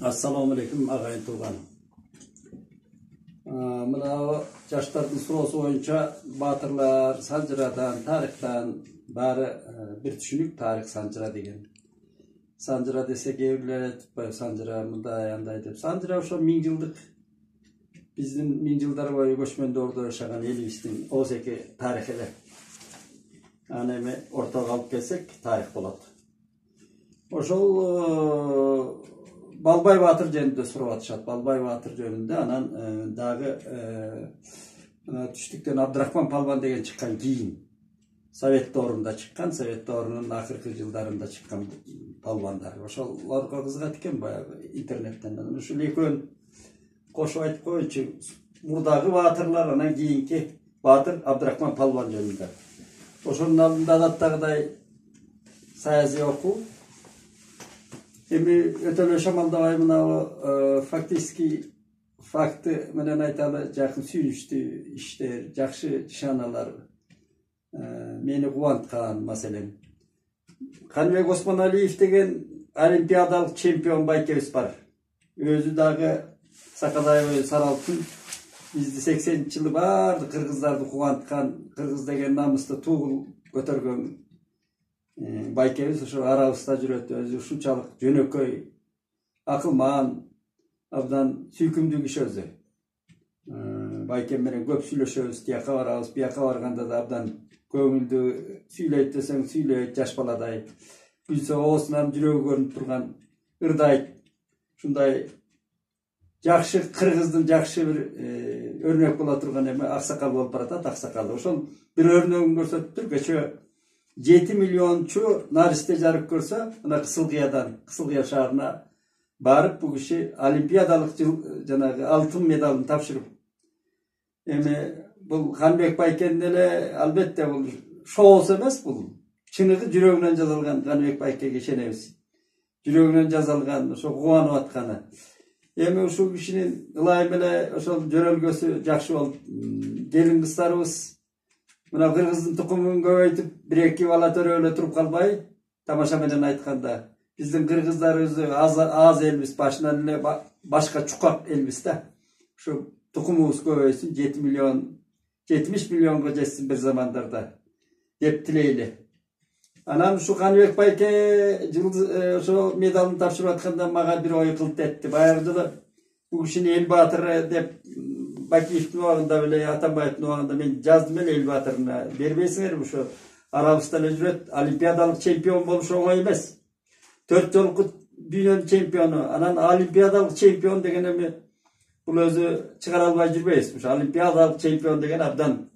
Assalamu alaikum ağayın tuğanım. Mına yaşlardın sorusu boyunca batırlar, sancıradan, tarihten bari bir düşünük tarih sancıra degen. Sancıra desek evliler tutpay sancıra mında yanday dep. Sancıra şu 1000 yıllık bizim 1000 yıllar boyu göçmende orada yaşayan elbistin o seki tarihele. Yani ortaga alıp kelsek tarih bolat. Oşol Balbay Batır jönünde sorup atышат. Balbay Batır jönünde anan dagı түштүктөн Абдрахман Палван деген чыккан кийин. Совет доорунда чыккан, Совет доорунун акыркы жылдарында чыккан палвандар. Ошолорго кызыгат экен баягы интернеттен. Ушул экөөнү кошуп айтып коюнчу. Мурдагы баатырлар анан кийинки баатыр Абдрахман Палван жөнүндө. Ошонун алдында адаттагыдай саясий окуу. Эми өтөлө шамалдабай мына фактически факты менен айталы жакын сүйүнүчтүү иштер, жакшы ишаналар мени кубанткан маселен. Каныбек Осмоналиев деген олимпиадалык чемпион байкебиз бар. Өзү дагы Сакадаева Саралтын бизди 80-жылы баардык кыргыздарды кубанткан, кыргыз деген намысты тугул көтөргөн байкебиз ошо арабызда жүрөт. Өзү ушунчалык жөнөкөй, акылман, абдан сүйкүмдүү киши өзү. Байкем менен көп сүйлөшөбүз, тияка барабыз, бияка барганда да абдан көңүлдүү сүйлөйт десең сүйлөйт, жаш баладай. Күлсө оозунан жүрөгү көрүнүп турган ырдайт. Ушундай жакшы кыргыздын жакшы бир өрнөк боло турган эме аксакал болуп баратат, аксакал. Ошол бир өрнөгүн көрсөтүптүр. Кечээ 7 миллиончу наристе жарык көрсө, мына Кысылкыя шаарына барып бу киши олимпиадалык жанагы алтын медалын тапшырып. Эми бул Канбек байкен деле албетте бул шоусу эмес, бул чыныгы жүрөгүнөн жазылган. Канбек байкеге ишенебиз. Жүрөгүнөн жазылган, ошо кубанып атканы. Эми ушул кишинин ылайым эле ошол жөрөлгөсү жакшы болуп, келин кыздарыбыз мына кыргыздын тукумун көбөйтүп, бир-эки бала төрөлө туруп калбай, тамаша менен айтканда, биздин кыргыздарыбыз аз элбиз, башынан эле башка чукак элбиз да. Ушу тукумубуз көбөйсүн, 70 миллионго жетсин бир замандарда деп тилейли. Анан ушу Каныбек байке ошо медалын тапшырып атканда мага бир ой кылт этти. Баягы жылы бул кишини эл баатыры деп Бакиевдин убагында беле, Атамбаевдин убагында мен жаздым эле эл баатырына. Бербейсиңерби ушу арабызда эле жүрөт, олимпиадалык чемпион болуш оңой эмес. 4 жолку дүйнөнүн чемпиону, анан олимпиадалык чемпион деген эми бул өзү чыгара албай жүрбөйбүз. Ушу олимпиадалык чемпион деген абдан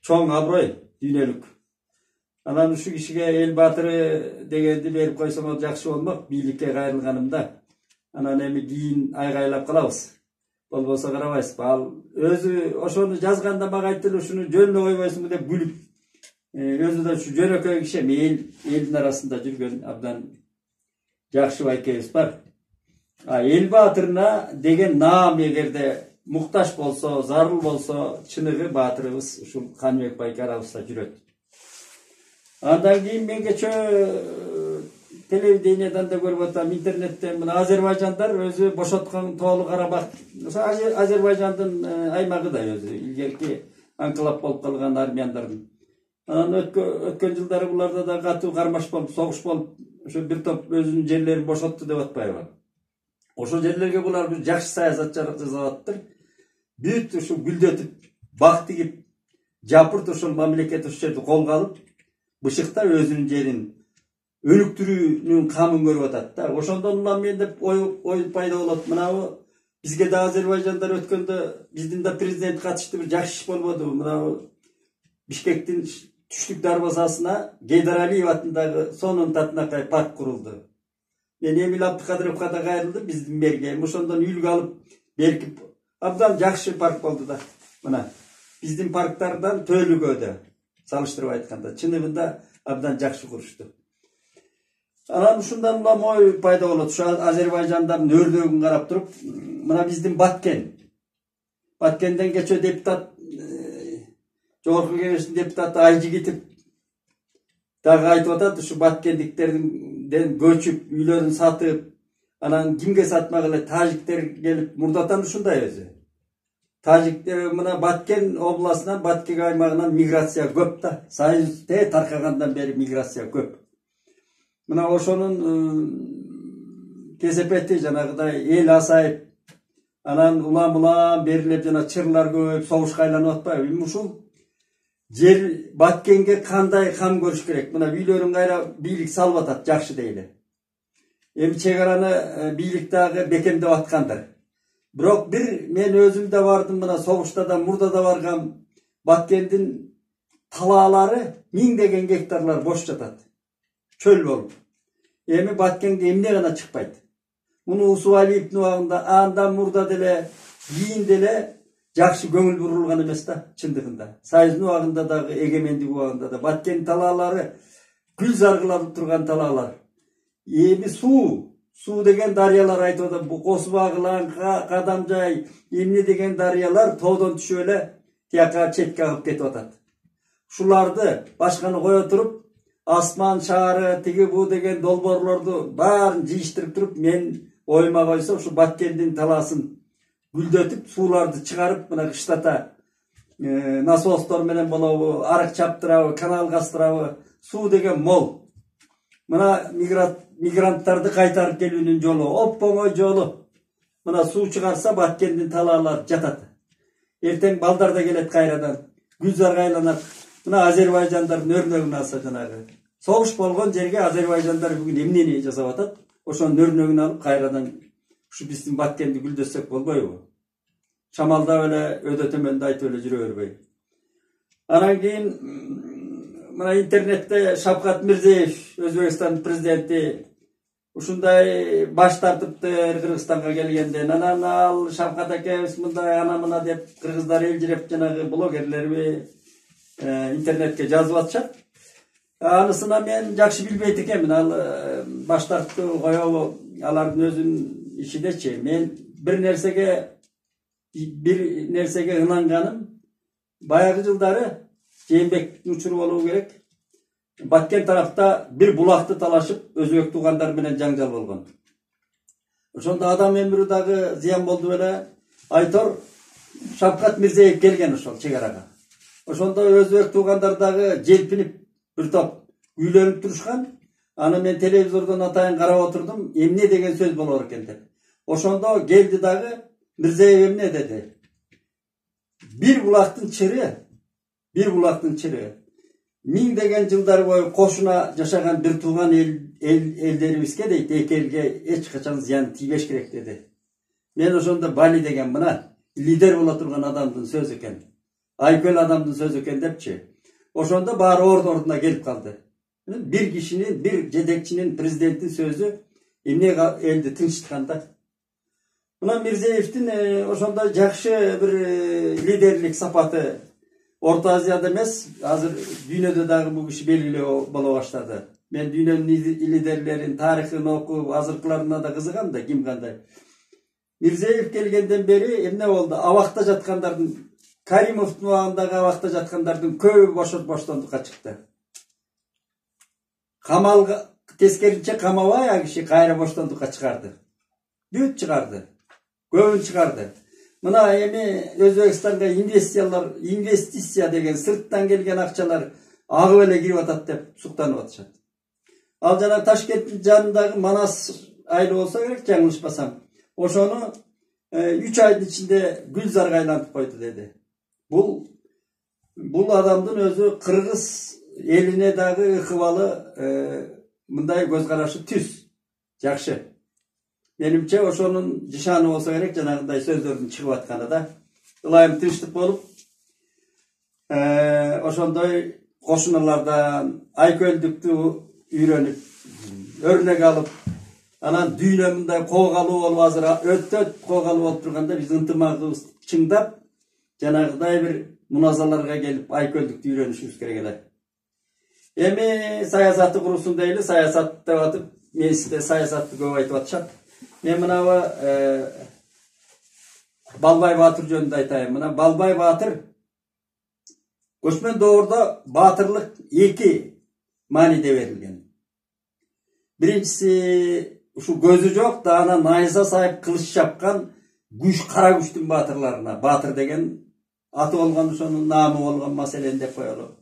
чоң аброй дүйнөлүк. Анан ушу кишиге эл баатыры дегенди берип койсоң жакшы болмок, бийликке кайрылганымда. Анан эми кийин айгайлап калабыз. Болбосо карабайсызбы. Ал өзү ошону жазганда мага айтты, ушуну жөнүнө койбойсуңбу деп күлүп. Өзү да ушу жөнөкөй киши, элдин арасында жүргөн абдан жакшы байкебиз бар. Эл баатырына деген наам эгерде муктаж болсо, зарыл болсо, чыныгы баатырыбыз ушул Каныбек байке арабызда жүрөт. Андан кийин мен кечээ телевидениядан да көрүп атам, интернеттен мына Азербайжандар өзү бошоткон Тоолу Карабак, Азербайжандын аймагы да өзү илгерки анклав болуп калган армяндардын. Анан өткөн жылдары буларда да катуу кармаш болуп, согуш болуп, ошо бир топ өзүнүн жерлерин бошотту деп атпайбы? Ошол жерлерге булар бир жакшы саясат жасап аттыр. Бүт ушу гүлдөтүп, бак тигип, жапырт ошол мамлекет ошол жерди колго алып, бышыкта өзүнүн жерин өнүктүрүүнүн камын көрүп атат да. Ошондон улам мен деп ой пайда болот. Мынабы бизге да Азербайжандар өткөндө биздин да президент катышты, бир жакшы иш болбоду. Мынабы Бишкектин түштүк дарбазасына Гейдар Алиев атындагы сонун Татынакай парк курулду. Мен Эмил Абдыкадыровго да кайрылдым, биздин мэрге. Ошондон үлгү алып беркип, абдан жакшы парк болду да. Мына биздин парктардан төөлүгөдө салыштырып айтканда чыныгында абдан жакшы курушту. Анан ушундан улам ой пайда болот. Ушу Азербайжандардын өрнөгүн карап туруп, мына биздин Баткенден кечээ депутат, Жогорку Кеңештин депутаты Айжигитов дагы айтып атат, ушу баткендиктерден көчүп, үйлөрүн сатып, Anan kimge satmak ele Tajikler gelip murdatan uşunday özü. Tajikler mına Batken oblasынан Batken aymağından migrasiya köp da. Sayızda tarqagandan beri migrasiya köp. Mına oşonun kesepeti janagıday el asayıp anan ulam berilip jana çırlar köp, soğuşqa aylanıp atpayбы. Ушул жер Баткенге кандай кам көрүш керек? Мына үйлөрүн кайра бийлик салып атат, жакшы дейли. Эми чегараны бийлик дагы бекемдеп аткандар. Бирок мен өзүм да бардым, мына согушта да, мурда да баргам. Баткендин талаалары миңдеген гектарлар бош жатат. Чөл болуп. Эми Баткенге эмне гана чыкпайт. Муну Усубалиевдин убагында анда мурда деле, кийин деле жакшы көңүл бурулган эмес да, чындыгында. Союздун убагында дагы, эгемендик убагында да Баткен талаалары гүл заргыланып турган талаалар. Эми суу деген дарыялар айтып атат. Бу Косубагылан, Кадамжай, эмне деген дарыялар тоодон түшүп эле тияка четке агып кетип атат. Ушуларды башканы кое туруп, Асман шаары, тиги бу деген долбоорлорду баарын жыйыштырып туруп, мен оюма койсо ушу Баткендин талаасын гүлдөтүп, сууларды чыгарып, мына кыштата насостор менен болобу, арык чаптырабы, канал кастырабы, суу деген мол. Мына мигранттарды кайтарып келүүнүн жолу, оп-оңой жолу. Мына суу чыгарса Баткендин талаалары жатат. Эртең балдар да келет кайрадан, гүлзарга айланат. Мына Азербайжандардын өрнөгүн алса жанагы. Согуш болгон жерге Азербайжандар бүгүн эмнени жасап атат? Ошонун өрнөгүн алып кайрадан ушу биздин Баткенди гүлдөтсөк болбойбу? Шамалдап эле өдө төмөндө айтып эле жүрө бербей. Анан кийин мына интернетте Шавкат Мирзиев, Өзбекстан президенти, ушундай баш тартыптыр Кыргызстанга келгенде. Анан ал Шавкат акебиз мындай ана мына деп кыргыздар элжиреп жанагы блогерлерби интернетке жазып атышат. Анысына мен жакшы билбейт экенмин. Ал баш тартып коебу, алардын өзүнүн ишидечи. Мен bir нерсеге ынанганым, баягы жылдары Жээнбектин учуру болуу керек. Баткен тарапта bir булакты талашып, өзбек туугандар менен жаңжал болгон. Ошондо адам өмүрү дагы зыян болду беле. Айтор Шавкат Мирзиев келген ошол чегарага. Ошондо өзбек туугандар дагы желпинип bir топ үйлөнүп турушкан. Аны мен телевизордон атайын карап отурдум, эмне деген сөз болор экен деп. Ошондо келди дагы Мирзиев эмне деди? Bir булактын чыры. Миңдеген жылдар бою кошуна жашаган bir тууган элдерибизге дейт, эки элге эч качан зыян тийбеш керек деди. Мен ошондо Бали деген мына лидер боло турган адамдын сөзү экен. Айкөл адамдын сөзү экен депчи. Ошондо баары ордуна келип калды. Bir kişinin, bir жетекчинин, президенттин сөзү эмне элди тынчытканда. Мына Мирзиевдин ошондо жакшы bir лидерлик сапаты Орто Азияда эмес, азыр дүйнөдө дагы бул киши белгилүү боло баштады. Мен дүйнөнүн лидерлерин, тарыхын окуп, азыркыларына да кызыгам да, ким кандай. Мирзиев келгенден бери эмне болду? Абакта жаткандардын, Каримовдун убагындагы абакта жаткандардын көбү боштондукка чыкты. Камалга тескеринче камабай а киши кайра боштондукка чыгарды. Бүт чыгарды. Көбүн чыгарды. Мына эми Өзбекстанга инвестиция деген сырттан келген акчалар агып эле кирип атат деп суктанып атышат. Ал жана Ташкенттин жанындагы Манас айылы болсо керек, жаңылышпасам. Ошону 3 айдын ичинде гүлзарга айлантып койду деди. Бул адамдын өзү кыргыз элине дагы ыкыбалы мындай көз карашы түз. Жакшы. Менимче ошонун жышаны болсо керек, жанагындай сөздөрдүн чыгып атканы да. Ылайым тынчтык болуп, ошондой кошуналардан айкөлдүктү үйрөнүп, өрнөк алып, анан дүйнө мындай коогалуу болуп, азыр өтө коогалуу болуп турганда биз ынтымагыбыз чыңдап, жанагыдай bir муназаларга келип айкөлдүктү үйрөнүшүбүз керек эле. Эми саясатты курусун дейли, саясат деп атып, мен сизде саясатты көп айтып атышат. Мен мынабы Балбай Батыр жөнүндө айтайын. Мына Балбай Батыр көчмөн доордо баатырлык эки мааниде берилген. Биринчиси şu gözü yok da ana nayza sahip kılıç çapkan güç kara güçtün batırlarına. Batır degen atı olgan sonun namı olgan meseleni de koyalım.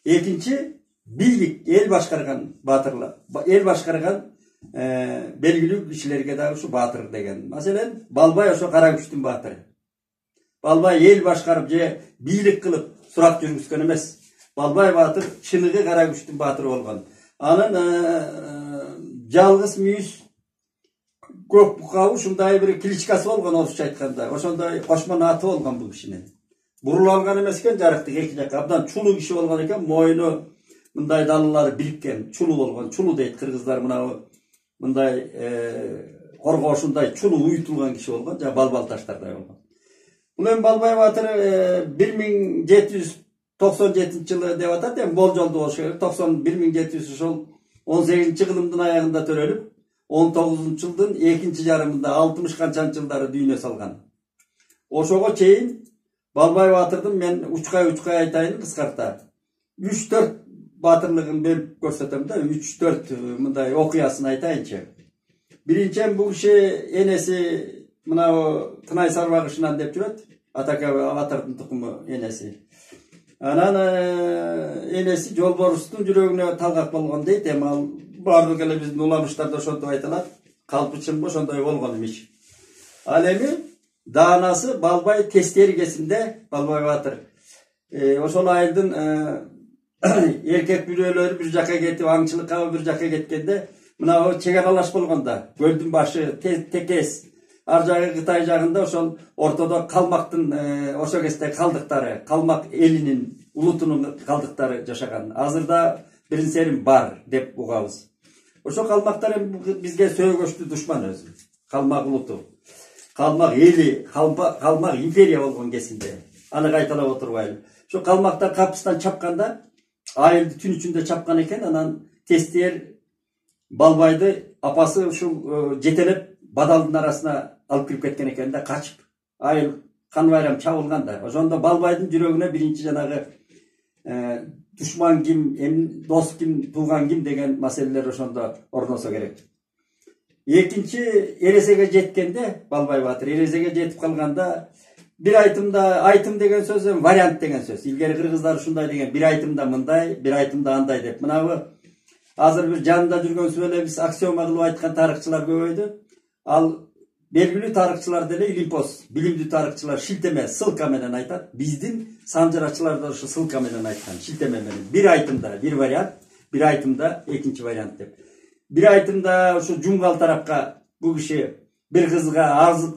İkinci birlik el başkargan batırlar. El başkargan belgili kişilerge de şu batır degen. Mesela Balbay şu kara güçtün batırı. Balbay el başkarıp je birlik kılıp surak жүрgüzgөн emес. Balbay batır çınıgı kara güçtün batırı olgan. Anın жалгыз мүйүз көк букабы ушундай bir кличкасы болгон орусча айтканда. Ошондой кошмон аты болгон бул кишинин. Бурул алган эмес экен жарыктык эки жака. Абдан чулуу киши болгон экен. Мойну мындай далалары бириккен, чулуу болгон. Чулуу дейт кыргыздар мына мындай коргоошундай чулуу уютулган киши болгон. Жана балбал таштардай болгон. Бул эми Балбай батыр 1797-жылы деп атат. Эми болжолду болуш керек. 1700 ошол 18 кылымдын аягында төрөлүп, 19 жылдын экинчи жарымында 60 канчанчы жылдары дүйнө салган. Ошого чейин Балбай батырдын мен учкай айтайын кыскарта. 3-4 батырлыгын берип көрсөтөм да, 3-4 мындай окуясын айтайынчы. Биринчен бул киши энеси мына Тынай Сарбагышынан деп жүрөт. Атака батырдын тукуму энеси. Анан энеси Жолборустун жүрөгүнө талгак болгон дейт. Эми ал баардык эле биздин уламыштарда ошондой айтылат. Калпычынбы ошондой болгон эмес. Ал эми даанасы Балбай тестеригесинде Балбай батыр. Ошол айылдын эркек бүрөлөрү бир жака кетип, аңчылыкка бир жака кеткенде, мына чек аралаш болгондо, көлдүн башы текес, ар жагы Кытай жагында ошол ортодо калмактын ошо кезде калдыктары, калмак элинин, улутунун калдыктары жашаган. Азырда биринсерин бар деп угабыз. Ошо калмактар бизге сөөгөчтүү душман өзү. Калмак улуту. Калмак эли, калмак империя болгон кезинде. Аны кайталап отурбайлы. Ошо калмактар капыстан чапканда, айылды түн ичинде чапкан экен, анан тестер Балбайды апасы ушул жетелеп бадалдын арасына алып кирип кеткен экен да, качып. Айыл кан байрам чабылган да. Ошондо Балбайдын жүрөгүнө биринчи жанагы душман ким, дос ким, тууган ким деген маселелер ошондо орносо керек. Экинчи эресеге жеткенде Балбай батыр эресеге жетип калганда бир айтымда, айтым деген сөз вариант деген сөз. Илгери кыргыздар ушундай деген, бир айтымда мындай, бир айтымда андай деп. Мынабы азыр бир жанында жүргөнсү эле биз аксиома кылып айткан тарыхчылар көбөйдү. Ал белгилүү тарыхчылар деле илимпоз, билимдүү тарыхчылар шилтеме, ссылка менен айтат. Биздин санжырачылар да ушу ссылка менен айткан, шилтеме менен. Бир айтымда бир вариант, бир айтымда экинчи вариант деп. Бир айтымда ушу жумгал тарапка бул киши бир кызга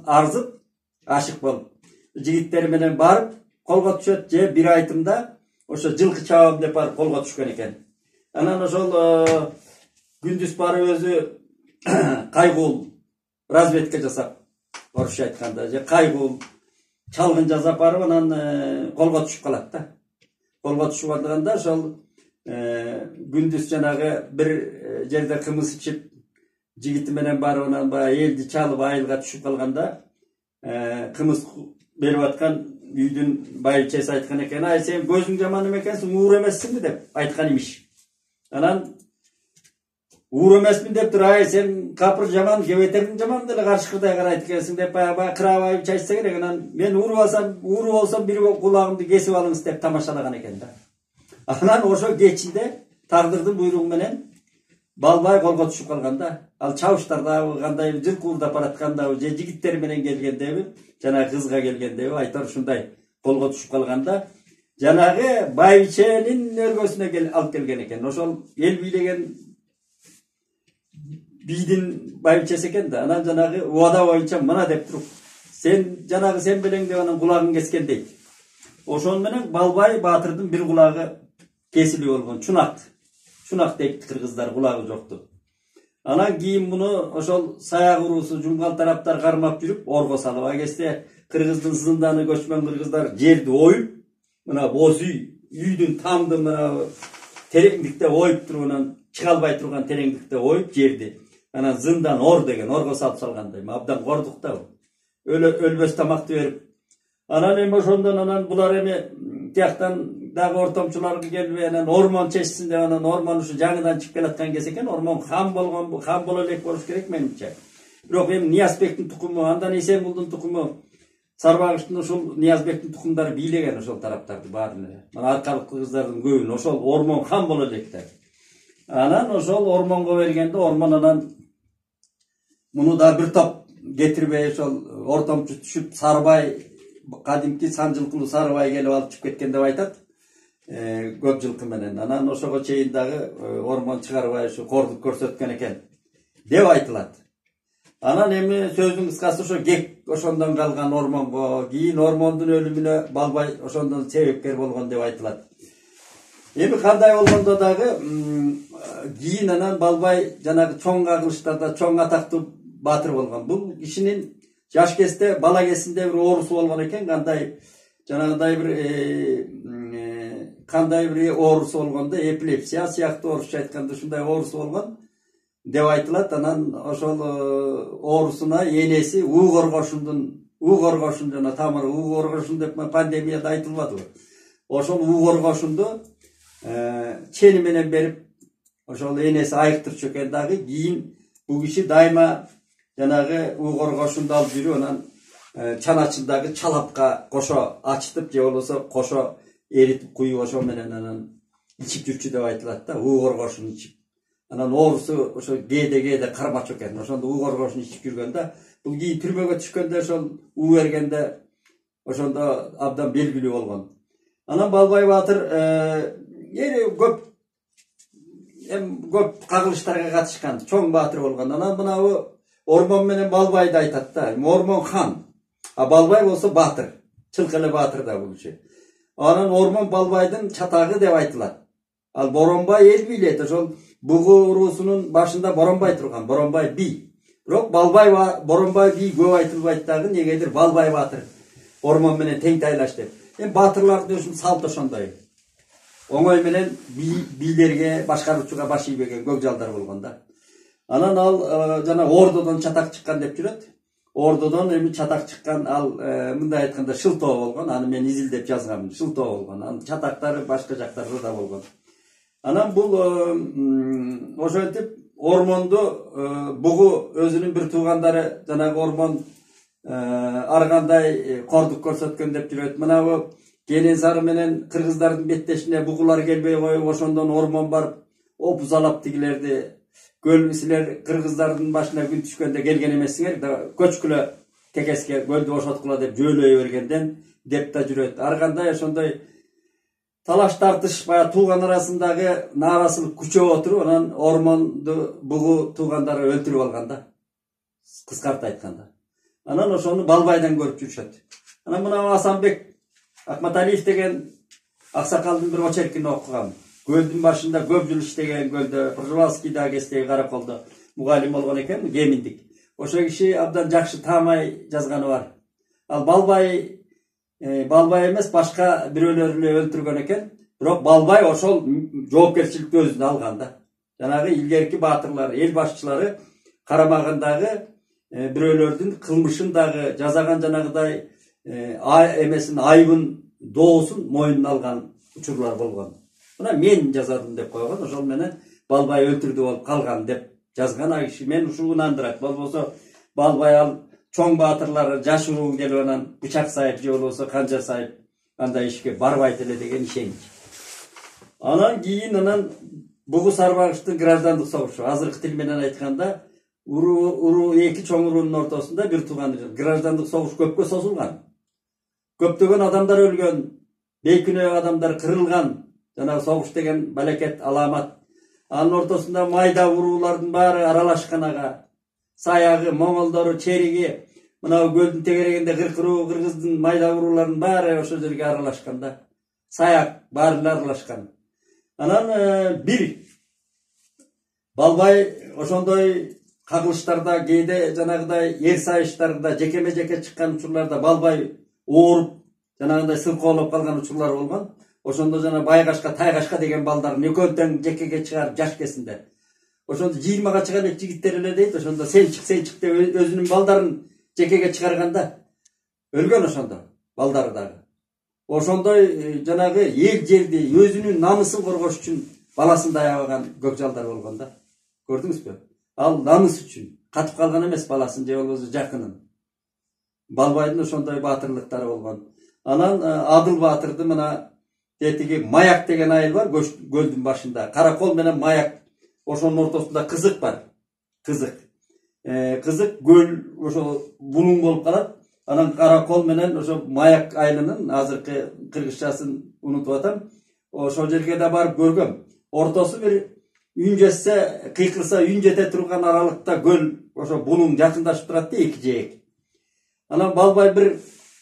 арзып, ашык болуп, жигиттер менен барып колго түшөт, же бир айтымда ошо жылкы чабам деп барып колго түшкөн экен. Анан ошол күндүз барып өзү кайгул разведка жасап, орусча айтканда, же кайгул чалгын жасап барып анан колго түшүп калат да. Колго түшүп алганда ошол күндүз жанагы бир жерде кымыз ичип, жигити менен барып анан баягы элди чалып айылга түшүп калганда, кымыз берип аткан үйдүн байчеси айткан экен, ай сен көзүң жаман эмекенсиң, уур эмессиңби деп айткан имиш. Анан уур эмесмин деп туруп, ай сен капыр жаман, кебетериң жаман деле каршыкырдай карайт экенсиң деп баягы кырабайып айтса керек. Анан мен уур болсом бир кулагымды кесип алыңыз деп тамашалаган экен да. Анан ошо кечинде тагдырдын буйругу менен Балбай колго түшүп калганда, ал чабыштардабы, кандай жылкы уурдап бараткандабы, же жигиттер менен келгендеби, жана кызга келгендеби, айтор ушундай колго түшүп калганда, жанагы байбиченин өргөсүнө алып келген экен. Ошол эл бийлеген бийдин байбичеси экен да. Анан жанагы убада боюнча мына деп туруп, сен жанагы сен белең деп анан кулагын кескен дейт. Ошон менен Балбай батырдын бир кулагы кесилип болгон, чунак дейт кыргыздар, кулагы жокту. Анан кийин муну ошол саяк уруусу жумгал тараптар кармап жүрүп, орго салып, агесте кыргыздын зынданы көчмөн кыргыздар жерди оюп, мына боз үйдүн тамдын мына тереңдикте оюп туруп, анан чыга албай турган тереңдикте оюп жерди. Анан зындан ор деген, орго салып салгандай, абдан кордук да. Өлбөс тамакты берип. Анан эми ошондон анан булар эми тияктан дагы ортомчулар келип анан ормон чечсин деп анан ормон ушу жаңыдан чыгып келаткан кез экен. Ормон хан болгон, хан боло элек болуш керек менимче. Бирок эми Ниязбектин тукуму, андан Эсенбулдун тукуму, Сарбагычтын ошол Ниязбектин тукумдары бийлеген ошол тараптарды баарын эле. Мына аркалык кыргыздардын көбүн ошол ормон хан боло элек деп. Анан ошол ормонго бергенде ормон анан муну да бир топ кетирбей ошол ортомчу түшүп Сарыбай кадимки Санжылкулуу Сарыбай келип алып чыгып кеткен деп айтат. Көп жылкы менен. Анан ошого чейин дагы ормон чыгарбай ушу кордук көрсөткөн экен деп айтылат. Анан эми сөздүн кыскасы ошо кек ошондон калган ормонго, кийин ормондун өлүмүнө Балбай ошондон себепкер болгон деп айтылат. Эми кандай болгондо дагы кийин анан Балбай жанагы чоң кагылыштарда чоң атактуу баатыр болгон. Бул кишинин жаш кезде, бала кезинде бир оорусу болгон экен, жанагындай бир оорусу болгондо, эпилепсия сыяктуу орусча айтканда ушундай оорусу болгон деп айтылат. Анан ошол оорусуна энеси уу коргошун жана тамыры уу коргошун деп пандемияда айтылбадыбы. Ошол уу коргошунду чени менен берип ошол энеси айыктырчу экен дагы. Кийин бул киши дайыма жанагы уу коргошунду алып жүрүп анан чаначындагы чалапка кошо ачтып же болбосо кошо эритип куюп ошо менен анан ичип жүрчү деп айтылат да, уу коргошун ичип. Анан оорусу ошо кээде кармачу экен. Ошондо уу коргошун ичип жүргөндө бул кийин түрмөгө түшкөндө ошол уу бергенде ошондо абдан белгилүү болгон. Анан Балбай баатыр көп кагылыштарга катышкан, чоң баатыр болгон. Анан мынабы ормон менен Балбайды айтат да. Ормон хан, а Балбай болсо баатыр. Чылкы эле баатыр да бул киши. Анан ормон Балбайдын чатагы деп айтылат. Ал Боронбай эл бийлейт. Ошол бугу уруусунун башында Боронбай турган, Боронбай би. Бирок Боронбай би көп айтылбайт дагы, негедир Балбай баатыр ормон менен тең тайлаш деп. Эми баатырлардын өзүнүн салты ошондой. Оңой менен бийлерге, башкаруучуга баш ийбеген көк жалдар болгон да. Анан ал жана ордодон чатак чыккан деп жүрөт. Ордодон эми чатак чыккан, ал мындай айтканда шылтоо болгон. Аны мен изилдеп жазгам, шылтоо болгон. Анын чатактары башка жактарда да болгон. Анан бул ошентип ормонду бугу өзүнүн бир туугандары жанагы ормон ар кандай кордук көрсөткөн деп жүрөт. Мынабы Кенесары менен кыргыздардын беттешине бугулар келбей коюп, ошондон ормон барып опузалап тигилерди силер кыргыздардын башына күн түшкөндө келген эмессиңер да, көчкүлө текеске көлдү бошоткула деп жөөлөй бергенден деп да жүрөт. Ар кандай ошондой талаш тартыш баягы тууган арасындагы нааразычылык күчөп отуруп, анан ормонду бугу туугандары өлтүрүп алган да. Кыскарта айтканда. Анан ошону Балбайдан көрүп жүрүшөт. Анан мына Асанбек Акматалиев деген аксакалдын бир очеркин окугам. Көлдүн башында көп жыл иштеген, көлдө Пржевалский кездеги караколдо мугалим болгон экен, геминдик. Ошо киши абдан жакшы таамай жазганы бар. Ал Балбай эмес, башка бирөөлөр эле өлтүргөн экен. Бирок Балбай ошол жоопкерчиликти өзүнө алган да. Жанагы илгерки баатырлар, эл башчылары карамагындагы бирөөлөрдүн кылмышын дагы жазаган, жанагыдай эмесин, айыбын, доосун мойнуна алган учурлар болгон. Мына мен жазадым деп койгон, ошол менен Балбай өлтүрдү болуп калган деп жазган а киши. Мен ушул ынандырат. Болбосо Балбай ал чоң баатырлар жашыруу келип анан бычак сайып же болбосо канжа сайып андай ишке барбайт эле деген ишенич. Анан кийин бугу Сарбагычтын граждандык согушу, азыркы тил менен айтканда эки чоң уруунун ортосунда бир тууган граждандык согуш көпкө созулган. Көптөгөн адамдар өлгөн, бейкүнөө адамдар кырылган. Жанагы согуш деген балекет, аламат. Анын ортосунда майда уруулардын баары аралашкан ага. Саягы, моңолдору, чериги, мынау көлдүн тегерегинде кыркыруу кыргыздын майда уруулардын баары ошол жерге аралашкан да. Саяк баары аралашкан. Анан бир Балбай ошондой кагылыштарда, кээде жанагыдай эр сайыштарда, жекеме жеке чыккан учурларда Балбай ооруп, жанагындай сылкоолоп калган учурлар болгон. Ошондо жана Байгашка, Тайгашка деген балдарын экөөтөн жекеге чыгарып жаш кезинде. Ошондо 20га чыга элек жигиттер эле дейт. Ошондо сен чык деп өзүнүн балдарын жекеге чыгарганда өлгөн ошондо балдары дагы. ошондой жанагы эл жерди өзүнүн намысын коргош үчүн баласын даябаган көкжалдар болгон да. Көрдүңүзбү? Ал намыс үчүн катып калган эмес баласын же болбосо жакынын. Балбайдын ошондой баатырлыктары болгон. Анан Адыл Баатырды мына тетиги Маяк деген айыл бар көлдүн башында. Каракол менен Маяк ошонун ортосунда кызык бар. Кызык көл ошо булуң болуп калат. Анан Каракол менен ошо Маяк айылынын азыркы кыргызчасын унутуп атам. Ошол жерге да барып көргөм. Ортосу бир үн жетсе, кыйкырса үн жете турган аралыкта көл ошо булуң жакындашып турат да эки жээк. Анан Балбай бир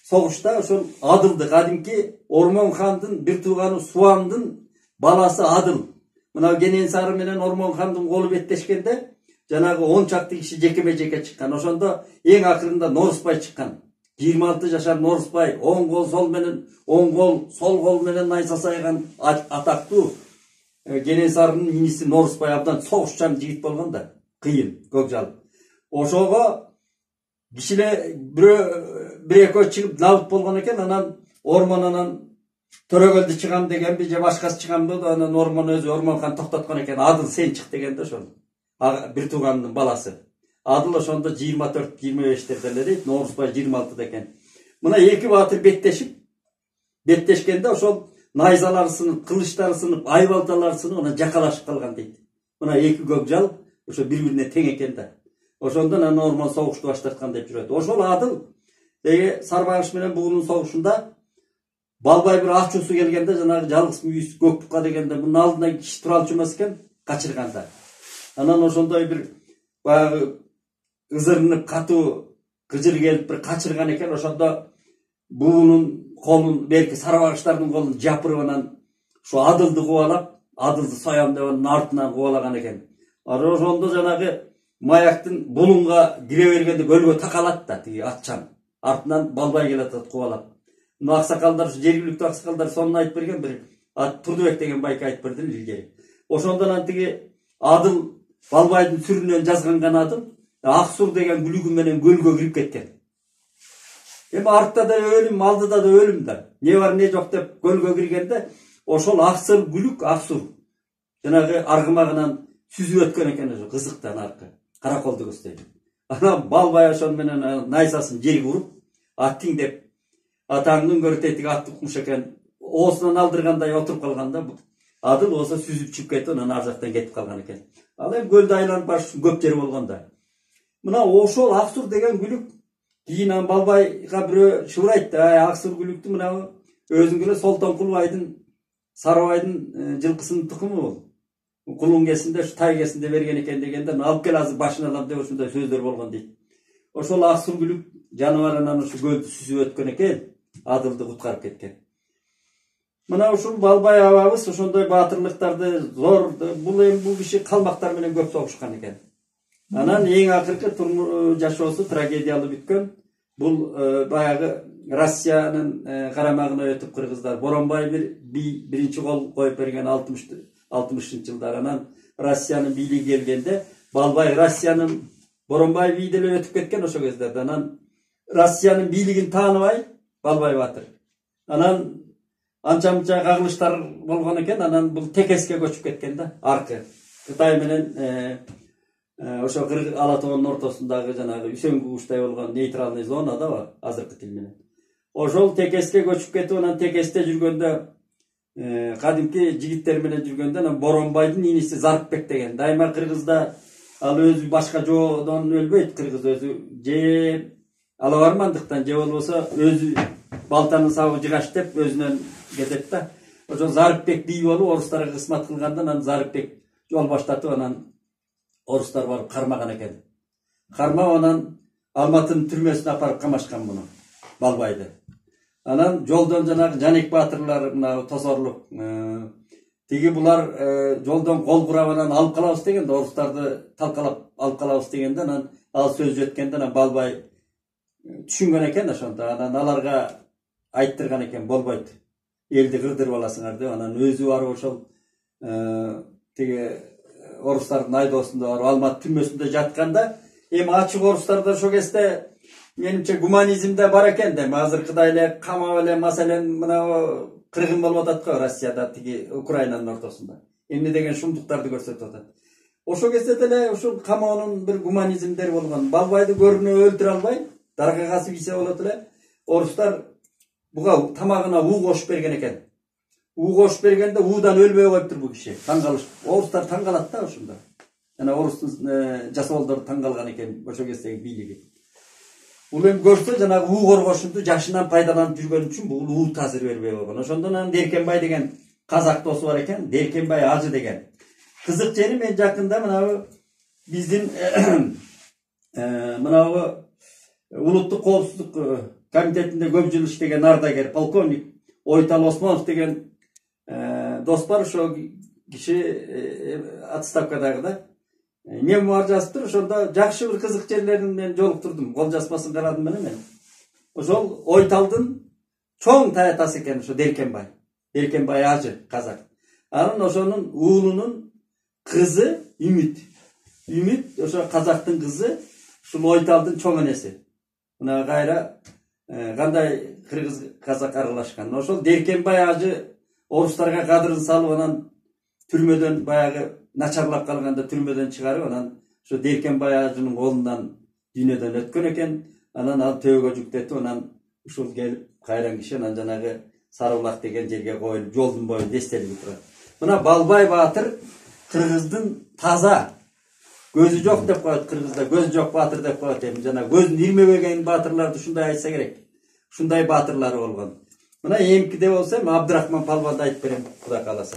согушта ошол Адылды кадимки Ормон хандын бир тууганы Суамдын баласы Адыл. Мына Кенен Сары менен Ормон хандын колу беттешкенде жанагы 10 чакты киши жекеме-жеке чыккан. Ошондо эң акырында Норусбай чыккан. 26 жашар Норусбай оң кол сол кол менен найза сайган атактуу Кенен Сарынын иниси Норусбай абдан согушчан жигит болгон да. Кыйын, көкжал. Ошого кишилер бир экөө чыгып налып болгон экен. Анан Ормон анан Төрөгөлдү чыгам дегенби же башкасы чыгам деди. Анан Ормон өзү Ормон хан токтоткон экен. Адыл сен чык деген да ошол. Бир тууганынын баласы. Адыл ошондо 24-25-терде эле дейт. Норусбай 26 экен. Мына эки баатыр беттешкенде ошол найзалары сынып, кылычтары сынып, айбалталары сынып, анан жакалашып калган дейт. Мына эки көкжал ошо бири-бирине тең экен да. Ошондон анан Ормон согушту баштаткан деп жүрөт. Ошол Адыл деги Сарбагыш менен бугунун согушунда Балбай бир ачуусу келгенде жанагы жалгыз мүйүз көктүкка дегенде мунун алдына киши тура алчу эмес экен, качырганда. Анан ошондой бир баягы ызырынып катуу кыжыр келип бир качырган экен. Ошондо буунун колун берки Сарбагыштардын колун жапырып анан ушу Адылды кубалап, Адылды соям деп анын артынан кубалаган экен. Ошондо жанагы Маяктын булуңга кире бергенде көлгө такалат да тиги атчан. Артынан Балбай келатат кубалап. Мына аксакалдар, жергиликтүү аксакалдар сонун айтып берген, бир Турдубек деген байка айтып берди илгери. Ошондон тиги Адыл Балбайдын сүрүнөн жазган канатын Аксур деген бүлүгү менен көлгө кирип кеткен. Эми артта да өлүм, алдыда да өлүм да. Не бар не жок деп көлгө киргенде ошол Аксур бүлүк, Аксур жанагы аргымагынан сүзүп өткөн экен ошо кызыктан аркы. Караколду көздөйт. Анан Балбай ошон менен найзасын жерге уруп, аттиң деп атаңдын көрөтетиги атты укмуш экен. Оосунан алдыргандай отуруп калганда Адыл болсо сүзүп чыгып кетип, анан ар жактан кетип калган экен. Ал эми көлдү айланып барыш үчүн көп жер болгон да. Мына ошол Аксур деген бүлүк кийин Балбайга бирөө шыбырайт да, Аксур бүлүктү мына өзүң эле Солтонкулбайдын Сарыбайдын жылкысынын тукуму бул. Кулун кесинде, тай кесинде берген экен дегенде, алып кел азыр башына алам деп ушундай сөздөр болгон дейт. Ошол Аксур бүлүк жаныбар анан ушу көлдү сүзүп өткөн экен, Адылды куткарып кеткен. Мына ушул Балбай абабыз ошондой баатырлыктарды зор, бул киши калмактар менен көп согушкан экен. Анан эң акыркы жашоосу трагедиялуу бүткөн. Бул баягы Россиянын карамагына өтүп кыргыздар Боронбай биринчи кол коюп берген 60-жылдар. Анан Россиянын бийлиги келгенде Балбай Россиянын Боронбай бийди эле өтүп кеткен ошо кездерде. Анан Россиянын бийлигин тааныбай Балбай Баатыр. Анан анча-мынча кагылыштар болгон экен. Анан бул Текеске көчүп кеткен да, аркы. Кытай менен ошо Ала тоонун ортосундагы жанагы үсөңгү куштай болгон нейтральный зона да бар азыркы тил менен. Ошол Текеске көчүп кетип, анан Текесте жүргөндө кадимки жигиттер менен жүргөндө анан Боронбайдын иниси Зарыпбек деген. Дайыма кыргызда ал өзү башка жоодон өлбөйт, кыргыз өзү же алабармандыктан же болбосо өзү балтанын сабы жыгаш деп өзүнөн кетет да. Ошо Зарыпбек бий болуп орустарга кызмат кылганда анан Зарыпбек жол баштатып анан орустар барып кармаган экен. Кармап анан Алматынын түрмөсүнө апарып камашкан муну Балбайды. Анан жолдон жанагы Жанек баатырлар мына тосорлук тиги булар жолдон кол курап анан алып калабыз дегенде, орустарды талкалап алып калабыз дегенде, анан ал сөз жеткенде анан Балбай түшүнгөн экен ошондо. Анан аларга айттырган экен, болбойт. Элди кырдырып аласыңар деп, анан өзү барып ошол тиги орустардын айдоосунда барып Алматы түрмөсүндө жатканда, эми ачык орустарда ошол кезде менимче гуманизмде бар экен да. Азыркыдай эле камап эле маселен мына кыргын болуп атат го Россияда тиги Украинанын ортосунда. Эмне деген шумдуктарды көрсөтүп атат. Ошол кезде деле ушул камоонун бир гуманизмдери болгон. Балбайды көрүнө өлтүрө албай, дарга касып ийсе болот эле. Орустар буга тамагына уу кошуп берген экен. У кошуп бергенде уудан өлбөй коюптур бул киши. Таң калыш. Орустар таң калат да ошондо. Жана орустун жасоолдору таң калган экен ошол кездеги бийлиги. Бул эми көрсө жанагы уу коргошунду жашынан пайдаланып жүргөн үчүн бул уу таасир бербей койгон. Ошондон анан Деркенбай деген казак досу бар экен, Деркенбай Ажы деген. Кызык жери мен жакында мынабы биздин мынабы улуттук коопсуздук комитетинде көп жыл иштеген ардагер полковник Ойтал Осмонов деген дос бар, ошо киши отставкадагы да. Мемуар жазыптыр, ошондо жакшы бир кызык жерлерин мен жолуктурдум. Кол жазмасын карадым мен. Ошол Ойталдын чоң таятасы экен ошо Деркенбай. Деркенбай Ажы казак. Анын ошонун уулунун кызы Үмүт. Үмүт ошо казактын кызы, ушул Ойталдын чоң энеси. Мына кайра кандай кыргыз казак аралашкан. Ошол Деркенбай Ажы орустарга кадырын салып, анан түрмөдөн баягы начарлап калганда түрмөдөн чыгарып, анан ошо Деркенбай Ажынын колунан дүйнөдөн өткөн экен. Анан ал төөгө жүктөтүп, анан ушул келип кайран киши анан жанагы Сарыбулак деген жерге коюлуп, жолдун боюнда эстелиги турат. Мына Балбай Баатыр кыргыздын таза көзү жок деп коет, кыргызда көзү жок баатыр деп коет. Эми жана көзүн ирмебеген баатырларды ушундай айтса керек. Ушундай баатырлары болгон. Мына эмкиде болсо Абдрахман Палванды айтып берем, Кудай кааласа.